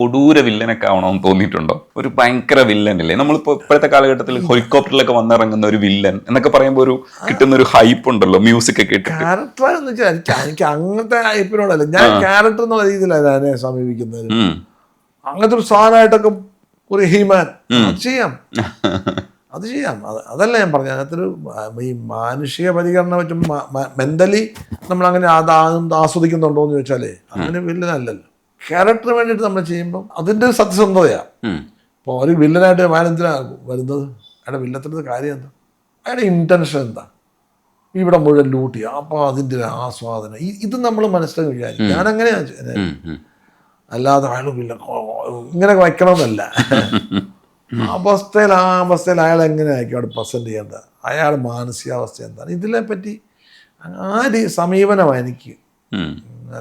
കൊടൂര വില്ലനൊക്കെ ആവണമെന്ന് തോന്നിയിട്ടുണ്ടോ? ഒരു ഭയങ്കര വില്ലനല്ലേ നമ്മളിപ്പോ ഇപ്പോഴത്തെ കാലഘട്ടത്തിൽ ഹെലികോപ്റ്ററിലൊക്കെ വന്നിറങ്ങുന്ന ഒരു വില്ലൻ എന്നൊക്കെ പറയുമ്പോൾ ഒരു കിട്ടുന്ന ഒരു ഹൈപ്പ് ഉണ്ടല്ലോ മ്യൂസിക് ഒക്കെ ഇട്ടിട്ട്. ക്യാരക്ടർ എന്ന് വെച്ചാൽ എനിക്ക് അങ്ങനത്തെ ഹൈപ്പിനോടല്ല, ഞാൻ ക്യാരക്ടർ എന്നുള്ള രീതിയിലാണ് അതിനെ സമീപിക്കുന്നത്. അങ്ങനത്തെ ഒരു സാധനമായിട്ടൊക്കെ ഒരു ഹീമാൻ അത് ചെയ്യാം. അതല്ല ഞാൻ പറഞ്ഞു. അതിനകത്തൊരു ഈ മാനുഷിക പരിഗണന വെച്ചും മെന്റലി നമ്മൾ അങ്ങനെ ആസ്വദിക്കുന്നുണ്ടോ എന്ന് ചോദിച്ചാലേ അങ്ങനെ വില്ലനല്ലല്ലോ. ക്യാരക്ടറിന് വേണ്ടിയിട്ട് നമ്മൾ ചെയ്യുമ്പോൾ അതിൻ്റെ ഒരു സത്യസന്ധതയാണ്. ഇപ്പോൾ ഒരു വില്ലനായിട്ട് അയാളെന്തിനാണ് വരുന്നത്? അയാളുടെ വില്ലത്തിൻ്റെ കാര്യം എന്താ? അയാളുടെ ഇൻറ്റൻഷൻ എന്താ? ഇവിടെ മുഴുവൻ ലൂട്ട് ചെയ്യുക, അപ്പോൾ അതിൻ്റെ ആസ്വാദനം ഇത് നമ്മൾ മനസ്സിലാക്കി വിചാരിക്കും. ഞാനങ്ങനെയാണ്. അല്ലാതെ അയാൾ വില്ല ഇങ്ങനെ വയ്ക്കണമെന്നല്ല. ആ അവസ്ഥയിൽ അയാൾ എങ്ങനെ ആയിരിക്കും അവിടെ പ്രസൻറ്റ് ചെയ്യേണ്ടത്, അയാളുടെ മാനസികാവസ്ഥ എന്താണ്, ഇതിനെപ്പറ്റി ആ സമീപനമാണ് എനിക്ക്.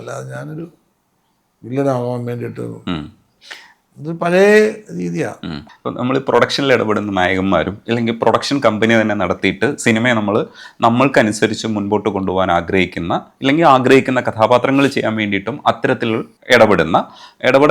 അല്ലാതെ ഞാനൊരു വില്ലനാവാൻ വേണ്ടിയിട്ട് ഇത് പഴയ രീതിയാണ്. ഇപ്പം നമ്മൾ പ്രൊഡക്ഷനിൽ ഇടപെടുന്ന നായകന്മാരും അല്ലെങ്കിൽ പ്രൊഡക്ഷൻ കമ്പനി തന്നെ നടത്തിയിട്ട് സിനിമയെ നമ്മൾക്കനുസരിച്ച് മുൻപോട്ട് കൊണ്ടുപോകാൻ ആഗ്രഹിക്കുന്ന കഥാപാത്രങ്ങൾ ചെയ്യാൻ വേണ്ടിയിട്ടും അത്തരത്തിൽ ഇടപെടൽ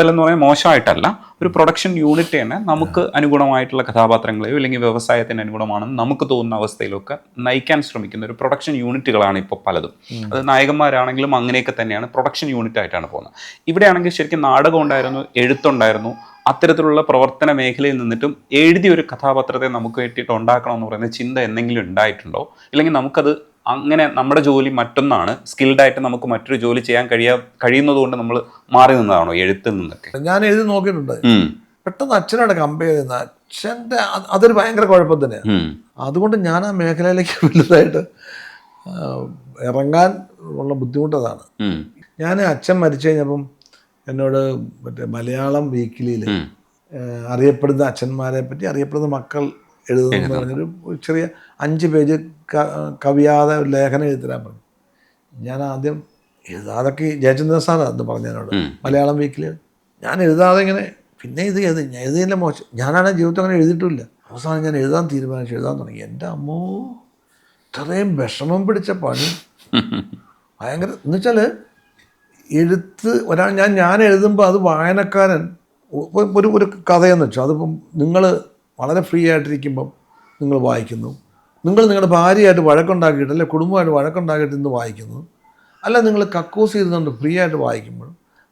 എന്ന് പറയാൻ മോശമായിട്ടല്ല, ഒരു പ്രൊഡക്ഷൻ യൂണിറ്റ് തന്നെ നമുക്ക് അനുഗുണമായിട്ടുള്ള കഥാപാത്രങ്ങളെയോ അല്ലെങ്കിൽ വ്യവസായത്തിന് അനുഗുണമാണെന്ന് നമുക്ക് തോന്നുന്ന അവസ്ഥയിലൊക്കെ നയിക്കാൻ ശ്രമിക്കുന്ന ഒരു പ്രൊഡക്ഷൻ യൂണിറ്റുകളാണ് ഇപ്പോൾ പലതും. അത് നായകന്മാരാണെങ്കിലും അങ്ങനെയൊക്കെ തന്നെയാണ്, പ്രൊഡക്ഷൻ യൂണിറ്റ് ആയിട്ടാണ് പോകുന്നത്. ഇവിടെയാണെങ്കിൽ ശരിക്കും നാടകം ഉണ്ടായിരുന്നു, എഴുത്തുണ്ടായിരുന്നു. അത്തരത്തിലുള്ള പ്രവർത്തന മേഖലയിൽ നിന്നിട്ടും എഴുതിയ ഒരു കഥാപാത്രത്തെ നമുക്ക് വേണ്ടിയിട്ട് ഉണ്ടാക്കണം എന്ന് പറയുന്ന ചിന്ത എന്തെങ്കിലും ഉണ്ടായിട്ടുണ്ടോ? ഇല്ലെങ്കിൽ നമുക്കത് അങ്ങനെ നമ്മുടെ ജോലി മറ്റൊന്നാണ്, സ്കിൽഡായിട്ട് നമുക്ക് മറ്റൊരു ജോലി ചെയ്യാൻ കഴിയുന്നത് കൊണ്ട് നമ്മൾ മാറി നിന്നതാണോ എഴുത്തിൽ നിന്നൊക്കെ? ഞാൻ എഴുതി നോക്കിയിട്ടുണ്ട്. പെട്ടെന്ന് അച്ഛനോട് കമ്പയർ ചെയ്യുന്ന അച്ഛൻ്റെ അതൊരു ഭയങ്കര കുഴപ്പം തന്നെയാണ്. അതുകൊണ്ട് ഞാൻ ആ മേഖലയിലേക്ക് വലുതായിട്ട് ഇറങ്ങാൻ ഉള്ള ബുദ്ധിമുട്ടതാണ്. ഞാൻ അച്ഛൻ മരിച്ചു കഴിഞ്ഞപ്പം എന്നോട് മറ്റേ മലയാളം വീക്കിലിയിൽ അറിയപ്പെടുന്ന അച്ഛന്മാരെ പറ്റി അറിയപ്പെടുന്ന മക്കൾ എഴുതുന്നു പറഞ്ഞൊരു ചെറിയ 5 പേജ് കവിയാതെ ഒരു ലേഖനം എഴുതരാൻ പറഞ്ഞു. ഞാൻ ആദ്യം എഴുതാതൊക്കെ ജയചന്ദ്രൻ സാറാണ് എന്ന് പറഞ്ഞു എന്നോട്, മലയാളം വീക്കിൽ. ഞാൻ എഴുതാതെ ഇങ്ങനെ പിന്നെ എഴുതിയില്ല മോശം. ഞാനാണ് ജീവിതത്തിൽ അങ്ങനെ എഴുതിയിട്ടില്ല. അവസാനം ഞാൻ എഴുതാൻ എഴുതാൻ തുടങ്ങി. എൻ്റെ അമ്മോ, ഇത്രയും വിഷമം പിടിച്ച പണി ഭയങ്കര. എന്നുവെച്ചാൽ എഴുത്ത് ഞാൻ എഴുതുമ്പോൾ അത് വായനക്കാരൻ ഒരു കഥയെന്ന് വെച്ചാൽ അതിപ്പം നിങ്ങൾ വളരെ ഫ്രീ ആയിട്ടിരിക്കുമ്പം നിങ്ങൾ വായിക്കുന്നു, നിങ്ങളുടെ ഭാര്യയായിട്ട് വഴക്കുണ്ടാക്കിയിട്ട് അല്ലെ കുടുംബമായിട്ട് വഴക്കുണ്ടാക്കിയിട്ട് ഇന്ന് വായിക്കുന്നു, അല്ല നിങ്ങൾ കക്കൂസ് ചെയ്തുകൊണ്ട് ഫ്രീ ആയിട്ട് വായിക്കുമ്പോൾ,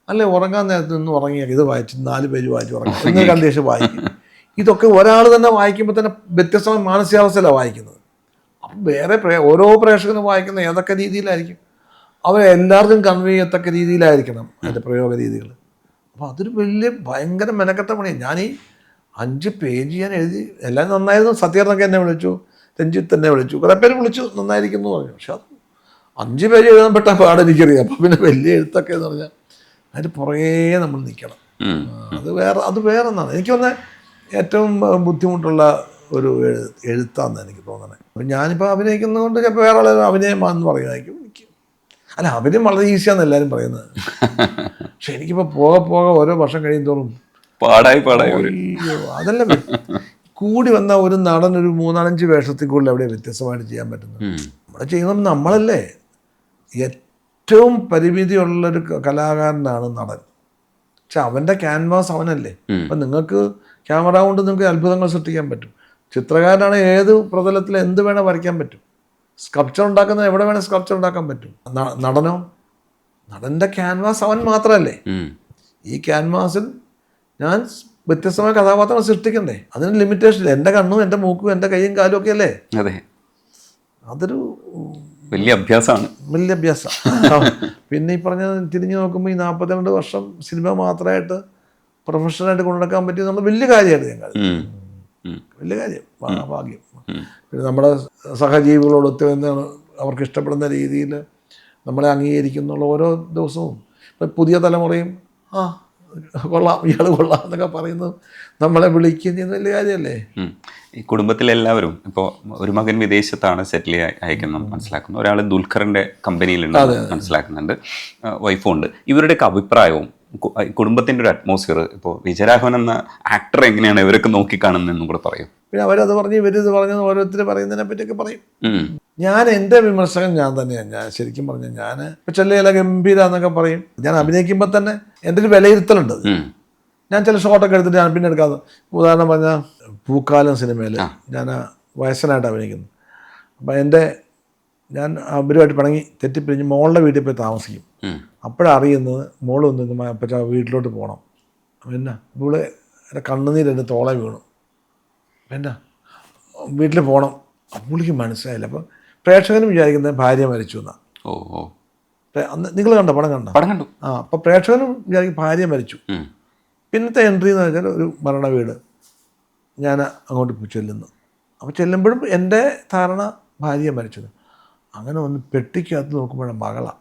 അല്ലെ ഉറങ്ങാൻ നേരത്ത് നിന്ന് ഉറങ്ങിയാൽ ഇത് വായിച്ച് 4 പേജ് വായിച്ച് ഉറങ്ങി എന്നൊരു കണ്ടീഷൻ വായിക്കും. ഇതൊക്കെ ഒരാൾ തന്നെ വായിക്കുമ്പോൾ തന്നെ വ്യത്യസ്തമായ മാനസികാവസ്ഥയിലാണ് വായിക്കുന്നത്. അപ്പം വേറെ ഓരോ പ്രേക്ഷകനും വായിക്കുന്ന ഏതൊക്കെ രീതിയിലായിരിക്കും, അവരെല്ലാവർക്കും കൺവേ ചെയ്യത്തക്ക രീതിയിലായിരിക്കണം അതിൻ്റെ പ്രയോഗ രീതികൾ. അപ്പോൾ അതൊരു ഭയങ്കര മെനക്കെട്ട പണിയാണ്. ഞാൻ ഈ 5 പേജ് ഞാൻ എഴുതി. എല്ലാം നന്നായിരുന്നു. സത്യാർത്ഥൊക്കെ എന്നെ വിളിച്ചു, രഞ്ജിത്ത് എന്നെ വിളിച്ചു, കുറേ പേര് വിളിച്ചു നന്നായിരിക്കുന്നു പറഞ്ഞു. പക്ഷെ അത് 5 പേജ് എഴുതാൻ പെട്ട പാടെനിക്കറിയാം. അപ്പോൾ പിന്നെ വലിയ എഴുത്തൊക്കെ എന്ന് പറഞ്ഞാൽ അതിൻ്റെ പുറകെ നമ്മൾ നിൽക്കണം. അത് വേറെ ഒന്നാണ്. എനിക്ക് തോന്നുന്നത് ഏറ്റവും ബുദ്ധിമുട്ടുള്ള ഒരു എഴുത്താണെന്ന് എനിക്ക് തോന്നണേ. അപ്പം ഞാനിപ്പോൾ അഭിനയിക്കുന്നതുകൊണ്ട് ചിലപ്പോൾ വേറെ ആൾ അഭിനയമാണെന്ന് പറയുമായിരിക്കും. അല്ല, അഭിനയം വളരെ ഈസിയാന്ന് എല്ലാവരും പറയുന്നത്. പക്ഷെ എനിക്കിപ്പോൾ പോകെ ഓരോ വർഷം കഴിയുന്തോറും പാടായി അതല്ല, കൂടി വന്ന ഒരു നടൻ ഒരു 3-5 വേഷത്തിൽ കൂടുതൽ എവിടെ വ്യത്യസ്തമായിട്ട് ചെയ്യാൻ പറ്റുന്നത്? നമ്മളെ ചെയ്യുന്നത് നമ്മളല്ലേ. ഏറ്റവും പരിമിതിയുള്ളൊരു കലാകാരനാണ് നടൻ. പക്ഷെ അവൻ്റെ ക്യാൻവാസ് അവനല്ലേ. അപ്പം നിങ്ങൾക്ക് ക്യാമറ കൊണ്ട് നിങ്ങൾക്ക് അത്ഭുതങ്ങൾ സൃഷ്ടിക്കാൻ പറ്റും. ചിത്രകാരനാണ് ഏത് പ്രതലത്തിൽ എന്ത് വേണേൽ വരയ്ക്കാൻ പറ്റും. സ്കൾപ്ചർ ഉണ്ടാക്കുന്ന എവിടെ വേണേൽ സ്കൾപ്ചർ ഉണ്ടാക്കാൻ പറ്റും. നടൻ്റെ ക്യാൻവാസ് അവൻ മാത്രമല്ലേ. ഈ ക്യാൻവാസിൽ ഞാൻ വ്യത്യസ്തമായ കഥാപാത്രങ്ങൾ സൃഷ്ടിക്കണ്ടേ? അതിന് ലിമിറ്റേഷൻ ഇല്ല. എൻ്റെ കണ്ണും എൻ്റെ മൂക്കും എൻ്റെ കൈയും കാലും ഒക്കെ അല്ലേ. അതൊരു വലിയ അഭ്യാസമാണ്. പിന്നെ ഈ പറഞ്ഞ തിരിഞ്ഞു നോക്കുമ്പോൾ ഈ 42 വർഷം സിനിമ മാത്രമായിട്ട് പ്രൊഫഷണലായിട്ട് കൊണ്ടുനടക്കാൻ പറ്റിയ വലിയ കാര്യമായിട്ട് ഞാൻ വലിയ കാര്യം, ഭാഗ്യം. പിന്നെ നമ്മുടെ സഹജീവികളോട് ഒത്തുവന്നാണ് അവർക്ക് ഇഷ്ടപ്പെടുന്ന രീതിയിൽ നമ്മളെ അംഗീകരിക്കുന്നുള്ള ഓരോ ദിവസവും. ഇപ്പം പുതിയ തലമുറയും കൊള്ളാം, ഇയാൾ കൊള്ളാം എന്നൊക്കെ പറയുന്നത് നമ്മളെ വിളിക്കുകയും ചെയ്യുന്ന വലിയ കാര്യമല്ലേ. ഈ കുടുംബത്തിലെല്ലാവരും ഇപ്പോൾ ഒരു മകൻ വിദേശത്താണ് സെറ്റിൽ അയക്കുന്നത് മനസ്സിലാക്കുന്നു, ഒരാൾ ദുൽഖറിൻ്റെ കമ്പനിയിലുണ്ട് മനസ്സിലാക്കുന്നുണ്ട്, വൈഫും ഉണ്ട്. ഇവരുടെയൊക്കെ അഭിപ്രായവും കുടുംബത്തിൻ്റെ ഒരു അറ്റ്മോസ്ഫിയർ, ഇപ്പോൾ വിജയരാഘവൻ എന്ന ആക്ടർ എങ്ങനെയാണ് ഇവരൊക്കെ നോക്കിക്കാണുന്നതെന്നും കൂടെ പറയും. പിന്നെ അവരത് പറഞ്ഞ് ഇവരിത് പറഞ്ഞത് ഓരോരുത്തർ പറയുന്നതിനെ പറ്റിയൊക്കെ പറയും. ഞാൻ എൻ്റെ വിമർശകൻ ഞാൻ തന്നെയാണ്. ഞാൻ ശരിക്കും പറഞ്ഞാൽ ഞാൻ ചില ഗംഭീര എന്നൊക്കെ പറയും. ഞാൻ അഭിനയിക്കുമ്പോൾ തന്നെ എൻ്റെ ഒരു വിലയിരുത്തലുണ്ട്. ഞാൻ ചില ഷോട്ടൊക്കെ എടുത്തിട്ട് ഞാൻ പിന്നെ എടുക്കാതെ, ഉദാഹരണം പറഞ്ഞാൽ പൂക്കാലം സിനിമയിൽ ഞാൻ വയസ്സനായിട്ട് അഭിനയിക്കുന്നു. അപ്പോൾ ഞാൻ അവരുമായിട്ട് പിണങ്ങി തെറ്റിപ്പിരിഞ്ഞ് മോളുടെ വീട്ടിൽ പോയി താമസിക്കും. അപ്പോഴറിയുന്നത് മോൾ വന്നിരുന്നു അപ്പച്ച വീട്ടിലോട്ട് പോകണം. പിന്നെ ഇവിടെ എൻ്റെ കണ്ണുനീരെൻ്റെ തോളെ വീണു. പിന്നെ വീട്ടിൽ പോകണം. പുള്ളിക്ക് മനസ്സിലായില്ല. അപ്പം പ്രേക്ഷകനും വിചാരിക്കുന്നത് ഭാര്യ മരിച്ചു എന്നാണ്. അന്ന് നിങ്ങൾ കണ്ടോ? പടം കണ്ടു. അപ്പം പ്രേക്ഷകനും വിചാരിക്കും ഭാര്യ മരിച്ചു. പിന്നത്തെ എൻട്രി എന്ന് വെച്ചാൽ ഒരു മരണ വീട്. ഞാൻ അങ്ങോട്ട് ചെല്ലുന്നു. അപ്പോൾ ചെല്ലുമ്പോഴും എൻ്റെ ധാരണ ഭാര്യ മരിച്ചത്. അങ്ങനെ ഒന്ന് പെട്ടിക്കകത്ത് നോക്കുമ്പോഴാണ് മകളാണ്.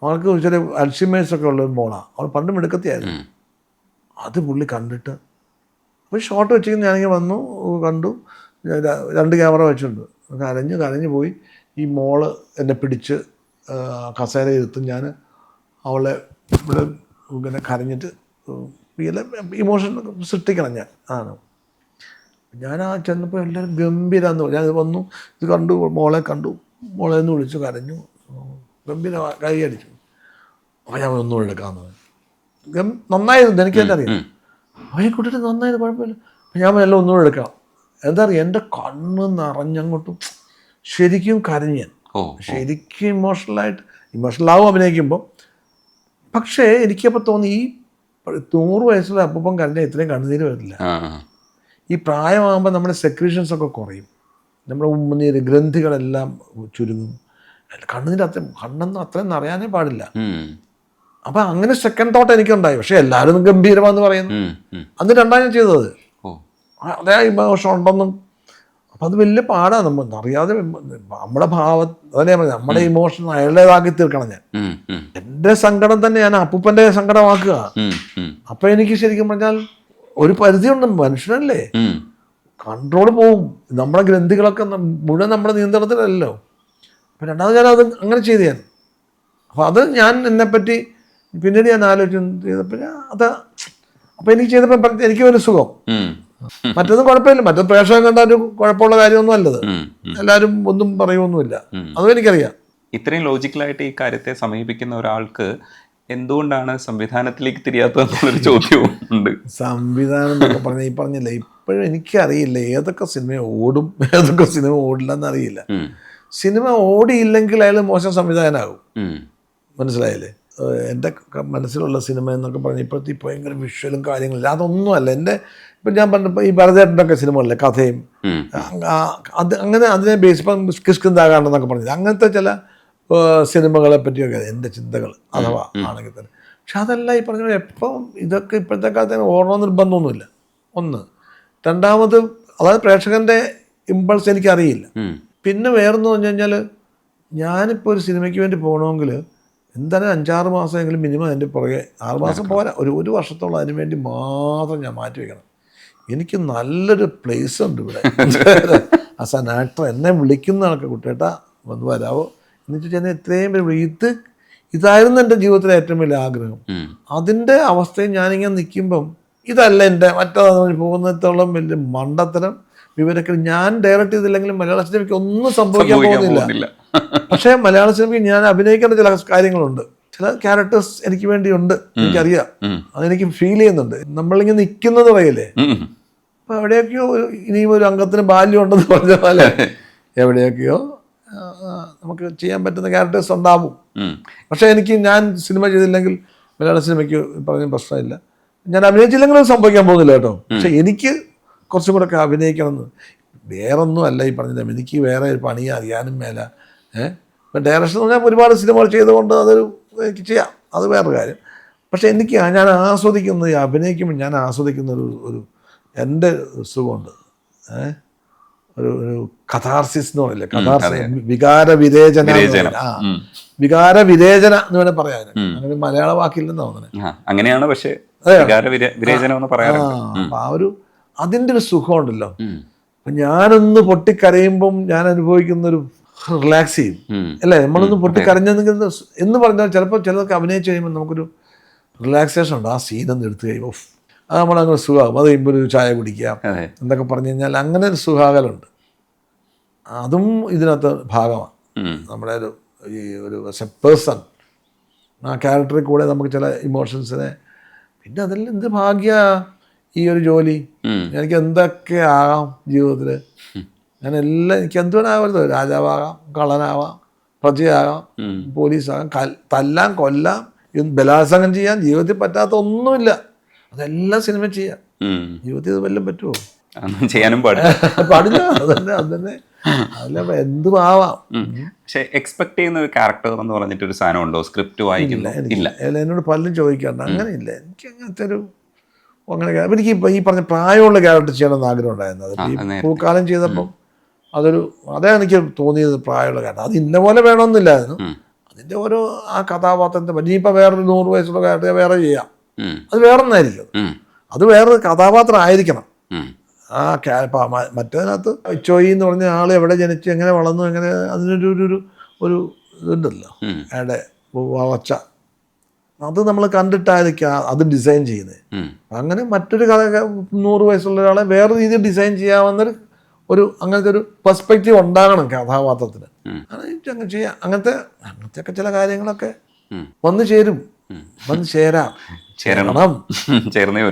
അവൾക്ക് ചെറിയ അൽഷിമേഴ്സൊക്കെ ഉള്ളൊരു മോളാണ്. അവൾ പണ്ട് മിടുക്കത്തിയായിരുന്നു. അത് പുള്ളി കണ്ടിട്ട് അപ്പോൾ ഷോട്ട് വെച്ചിട്ട് ഞാനിങ്ങനെ വന്നു, കണ്ടു. 2 ക്യാമറ വെച്ചിട്ടുണ്ട്. കരഞ്ഞു പോയി. ഈ മോള് എന്നെ പിടിച്ച് കസേര ഇരുത്തും. ഞാൻ അവളെ ഇവിടെ ഇങ്ങനെ കരഞ്ഞിട്ട് ഇമോഷൻ സൃഷ്ടിക്കണം ഞാൻ ചെന്നപ്പോൾ എല്ലാവരും ഗംഭീരാന്ന് പറഞ്ഞു. ഞാനിത് വന്നു, ഇത് കണ്ടു, മോളെ എന്ന് വിളിച്ചു, കരഞ്ഞു, ഗംഭീര കൈ അടിച്ചു. അപ്പോൾ ഞാൻ ഒന്നും എടുക്കാമെന്ന് പറഞ്ഞു. നന്നായിരുന്നു, എനിക്ക് തന്നെ അറിയാം. അവയെ കൂട്ടിയിട്ട് നന്നായത്, കുഴപ്പമില്ല. ഞാൻ എല്ലാം ഒന്നും എടുക്കാം. എന്താ പറയുക, എൻ്റെ കണ്ണ് നിറഞ്ഞങ്ങോട്ടും ശരിക്കും കരഞ്ഞ് ഞാൻ. ശരിക്കും ഇമോഷണലാവും അഭിനയിക്കുമ്പോൾ. പക്ഷേ എനിക്കപ്പോൾ തോന്നി ഈ 100 വയസ്സുള്ള അപ്പം കരഞ്ഞാൽ ഇത്രയും കണ്ണുനീര് വരില്ല. ഈ പ്രായമാകുമ്പോൾ നമ്മുടെ സെക്രീഷൻസ് ഒക്കെ കുറയും, നമ്മുടെ ഉമ്മനീര് ഗ്രന്ഥികളെല്ലാം ചുരുങ്ങും, കണ്ണെന്ന് അത്രയും നിറയാനേ പാടില്ല. അപ്പം അങ്ങനെ സെക്കൻഡ് തോട്ട് എനിക്കുണ്ടായി. പക്ഷെ എല്ലാവരും ഗംഭീരമാണെന്ന് പറയുന്നു. അന്ന് രണ്ടാം ഞാൻ ചെയ്തത് അതേ ഇമോഷൻ ഉണ്ടെന്നും. അപ്പം അത് വലിയ പാടാണ്. നമ്മൾ അറിയാതെ നമ്മുടെ അതല്ലേ നമ്മുടെ ഇമോഷൻ അയാളുടേതാക്കി തീർക്കണം. ഞാൻ എൻ്റെ സങ്കടം തന്നെ ഞാൻ അപ്പൂപ്പൻ്റെ സങ്കടമാക്കുക. അപ്പം എനിക്ക് ശരിക്കും പറഞ്ഞാൽ ഒരു പരിധിയുണ്ട്, മനുഷ്യനല്ലേ, കൺട്രോൾ പോവും. നമ്മുടെ ഗ്രന്ഥികളൊക്കെ മുഴുവൻ നമ്മുടെ നിയന്ത്രണത്തിലല്ലോ. അപ്പം രണ്ടാമത് ഞാൻ അത് അങ്ങനെ ചെയ്തു ഞാൻ. അപ്പം അത് ഞാൻ എന്നെപ്പറ്റി പിന്നീട് ഞാൻ ചെയ്തപ്പോൾ അപ്പം എനിക്ക് ചെയ്തപ്പോൾ എനിക്ക് ഒരു സുഖം. മറ്റൊന്നും കുഴപ്പമില്ല, മറ്റൊരു പ്രേക്ഷകൻ കണ്ട ഒരു കുഴപ്പമുള്ള കാര്യമൊന്നും അല്ലത്. എല്ലാവരും ഒന്നും പറയുമൊന്നുമില്ല, അതും എനിക്കറിയാം. ഇത്രയും ലോജിക്കലായിട്ട് ഈ കാര്യത്തെ സമീപിക്കുന്ന ഒരാൾക്ക് എന്തുകൊണ്ടാണ് സംവിധാനത്തിലേക്ക് തിരിയാത്തതെന്നുള്ളൊരു ചോദ്യവും ഉണ്ട്. സംവിധാനം എന്നൊക്കെ പറഞ്ഞില്ലേ, ഇപ്പോഴും എനിക്കറിയില്ല ഏതൊക്കെ സിനിമ ഓടും ഏതൊക്കെ സിനിമ ഓടില്ല എന്നറിയില്ല. സിനിമ ഓടിയില്ലെങ്കിൽ അയാൾ മോശം സംവിധാനമാകും. മനസ്സിലായില്ലേ? എൻ്റെ മനസ്സിലുള്ള സിനിമ എന്നൊക്കെ പറഞ്ഞാൽ ഇപ്പോഴത്തെ ഭയങ്കര വിഷ്വലും കാര്യങ്ങളില്ല, അതൊന്നുമല്ല. ഇപ്പം ഞാൻ പറഞ്ഞപ്പോൾ ഈ ഭരതേട്ടൻ്റെ ഒക്കെ സിനിമകളിലെ കഥയും അങ്ങനെ അതിനെ ബേസ് ഇപ്പം കിഷ്കിന്താകാണ്ടെന്നൊക്കെ പറഞ്ഞില്ല, അങ്ങനത്തെ ചില സിനിമകളെ പറ്റിയൊക്കെ എൻ്റെ ചിന്തകൾ അഥവാ ആണെങ്കിൽ തന്നെ. പക്ഷെ അതല്ല ഈ പറഞ്ഞ എപ്പം ഇതൊക്കെ ഇപ്പോഴത്തെ കാലത്ത് ഓടണമെന്ന് നിർബന്ധമൊന്നുമില്ല. ഒന്ന്. രണ്ടാമത് അതായത് പ്രേക്ഷകൻ്റെ ഇമ്പൾസ് എനിക്കറിയില്ല. പിന്നെ വേറെന്ന് പറഞ്ഞു കഴിഞ്ഞാൽ ഞാനിപ്പോൾ ഒരു സിനിമയ്ക്ക് വേണ്ടി പോകണമെങ്കിൽ എന്തായാലും 5-6 മാസമെങ്കിലും മിനിമം അതിൻ്റെ പുറകെ, 6 മാസം പോരാ, ഒരു വർഷത്തോളം അതിന് വേണ്ടി മാത്രം ഞാൻ മാറ്റി വയ്ക്കണം. എനിക്ക് നല്ലൊരു പ്ലേസ് ഉണ്ട് ഇവിടെ. ആസ് ആൻ ആക്ടർ എന്നെ വിളിക്കുന്ന ആൾക്ക് കുട്ടേട്ടാ വന്ന് വരാവോ എന്ന് വെച്ചാൽ എത്രയും പേര് ഇതായിരുന്നു എൻ്റെ ജീവിതത്തിലെ ഏറ്റവും വലിയ ആഗ്രഹം. അതിൻ്റെ അവസ്ഥയിൽ ഞാനിങ്ങനെ നിൽക്കുമ്പം ഇതല്ല എൻ്റെ മറ്റേ പോകുന്നിടത്തോളം വലിയ മണ്ടത്തരം വിവരങ്ങൾ ഞാൻ ഡയറക്റ്റ് ചെയ്തില്ലെങ്കിലും മലയാള സിനിമയ്ക്ക് ഒന്നും സംഭവിക്കാൻ പോകുന്നില്ല. പക്ഷേ മലയാള സിനിമയ്ക്ക് ഞാൻ അഭിനയിക്കേണ്ട ചില കാര്യങ്ങളുണ്ട്, ചില ക്യാരക്ടേഴ്സ് എനിക്ക് വേണ്ടിയുണ്ട്, എനിക്കറിയാം, അതെനിക്ക് ഫീൽ ചെയ്യുന്നുണ്ട്. നമ്മളിങ്ങനെ നിൽക്കുന്നത് പറയില്ലേ, അപ്പം എവിടെയൊക്കെയോ ഇനിയും ഒരു അംഗത്തിന് ബാല്യം ഉണ്ടെന്ന് പറഞ്ഞ പോലെ എവിടെയൊക്കെയോ നമുക്ക് ചെയ്യാൻ പറ്റുന്ന ക്യാരക്ടേഴ്സ് ഉണ്ടാവും. പക്ഷേ ഞാൻ സിനിമ ചെയ്തില്ലെങ്കിൽ മലയാള സിനിമയ്ക്ക് പറഞ്ഞ പ്രശ്നമില്ല, ഞാൻ അഭിനയിച്ചില്ലെങ്കിലും സംഭവിക്കാൻ പോകുന്നില്ല കേട്ടോ. പക്ഷെ എനിക്ക് കുറച്ചും കൂടെ ഒക്കെ അഭിനയിക്കണമെന്ന് വേറൊന്നും അല്ല ഈ പറഞ്ഞത്. എനിക്ക് വേറെ ഒരു പണി അറിയാനും മേല. ഇപ്പം ഡയറക്ഷൻ എന്ന് പറഞ്ഞാൽ ഒരുപാട് സിനിമകൾ ചെയ്തുകൊണ്ട് എനിക്ക് ചെയ്യാം, അത് വേറൊരു കാര്യം. പക്ഷെ ഞാൻ ആസ്വദിക്കുന്നത്, അഭിനയിക്കുമ്പോൾ ഞാൻ ആസ്വദിക്കുന്ന ഒരു എൻ്റെ സുഖമുണ്ട്. ഒരു കഥാർസിസ് എന്ന് പറയില്ലേ, കഥാർസിസ്, വികാര വിരേചന എന്ന് വേണേൽ പറയാൻ. അങ്ങനെ മലയാള വാക്കില്ലെന്ന് തോന്നുന്നത് അങ്ങനെയാണ്. പക്ഷേ അതിൻ്റെ ഒരു സുഖമുണ്ടല്ലോ. അപ്പം ഞാനൊന്ന് പൊട്ടിക്കരയുമ്പം ഞാൻ അനുഭവിക്കുന്നൊരു റിലാക്സ് ചെയ്യും അല്ലേ. നമ്മളൊന്ന് പൊട്ടിക്കരഞ്ഞെങ്കിൽ എന്ന് പറഞ്ഞാൽ ചിലപ്പോൾ ചിലർക്ക് അഭിനയിച്ച് കഴിയുമ്പോൾ നമുക്കൊരു റിലാക്സേഷൻ ഉണ്ട്. ആ സീനൊന്ന് എടുത്തു കഴിയുമ്പോൾ അത് നമ്മളങ്ങനെ സുഖമാകും. അത് കഴിയുമ്പോൾ ഒരു ചായ കുടിക്കാം എന്നൊക്കെ പറഞ്ഞു കഴിഞ്ഞാൽ അങ്ങനെ ഒരു സുഖാകലുണ്ട്. അതും ഇതിനകത്ത് ഭാഗമാണ്. നമ്മുടെ ഒരു പേഴ്സൺ ആ ക്യാരക്ടറിൽ കൂടെ നമുക്ക് ചില ഇമോഷൻസിനെ പിന്നെ അതെല്ലാം എന്ത് ഭാഗ്യ ഈ ഒരു ജോലി. എനിക്ക് എന്തൊക്കെ ആകാം ജീവിതത്തിൽ. ഞാൻ എല്ലാം എനിക്ക് എന്തുവേണാവരുത്. രാജാവാകാം, കള്ളനാവാം, പ്രജയാകാം, പോലീസാകാം, തല്ലാം, കൊല്ലാം, ബലാത്സംഗം ചെയ്യാൻ. ജീവിതത്തിൽ പറ്റാത്ത ഒന്നുമില്ല. അതെല്ലാം സിനിമ ചെയ്യാം. ജീവിതത്തിൽ ഇത് വല്ലതും പറ്റുമോ? ചെയ്യാനും പാടില്ല. പാടില്ല. അതന്നെ അല്ല എന്തും ആവാം. പക്ഷെ എക്സ്പെക്ട് ചെയ്യുന്ന ഒരു ക്യാരക്ടർ എന്ന് പറഞ്ഞിട്ട് ഒരു സാധനം ഉണ്ടോ സ്ക്രിപ്റ്റ് വായിക്കില്ല? ഇല്ല. എന്നോട് പലരും ചോദിക്കാറുണ്ട്. അങ്ങനെയില്ല. എനിക്ക് അങ്ങനത്തെ ഒരു അങ്ങനെ എനിക്ക് ഈ പറഞ്ഞ പ്രായമുള്ള ക്യാരക്ടർ ചെയ്യണമെന്ന് ആഗ്രഹം ഉണ്ടായിരുന്നു. അത് ഈ പൂക്കാലം ചെയ്തപ്പം അതേ എനിക്ക് തോന്നിയത് പ്രായമുള്ള ക്യാരക്ടർ. അത് ഇന്ന പോലെ വേണമെന്നില്ലായിരുന്നു. അതിൻ്റെ ഓരോ ആ കഥാപാത്രത്തെ പറ്റി. ഇപ്പം വേറൊരു 100 വയസ്സുള്ള ക്യാരക്ടർ വേറെ ചെയ്യാം. അത് വേറൊന്നായിരിക്കും. അത് വേറൊരു കഥാപാത്രം ആയിരിക്കണം. ആ മറ്റേതിനകത്ത് ചോയി എന്ന് പറഞ്ഞ ആൾ എവിടെ ജനിച്ച് എങ്ങനെ വളർന്നു, എങ്ങനെ അതിനൊരു ഇതുണ്ടല്ലോ അയാളുടെ വളർച്ച. അത് നമ്മൾ കണ്ടിട്ടായിരിക്കും അത് ഡിസൈൻ ചെയ്യുന്നത്. അങ്ങനെ മറ്റൊരു കഥ 100 വയസ്സുള്ള ഒരാളെ വേറെ രീതിയിൽ ഡിസൈൻ ചെയ്യാവുന്നൊരു അങ്ങനത്തെ ഒരു പെർസ്പെക്റ്റീവ് ഉണ്ടാകണം കഥാപാത്രത്തിന്. അങ്ങനെ ചെയ്യാം. അങ്ങനത്തെയൊക്കെ ചില കാര്യങ്ങളൊക്കെ വന്നു ചേരും. വന്ന് ചേരാം. ചേരണം. ചേർന്നേ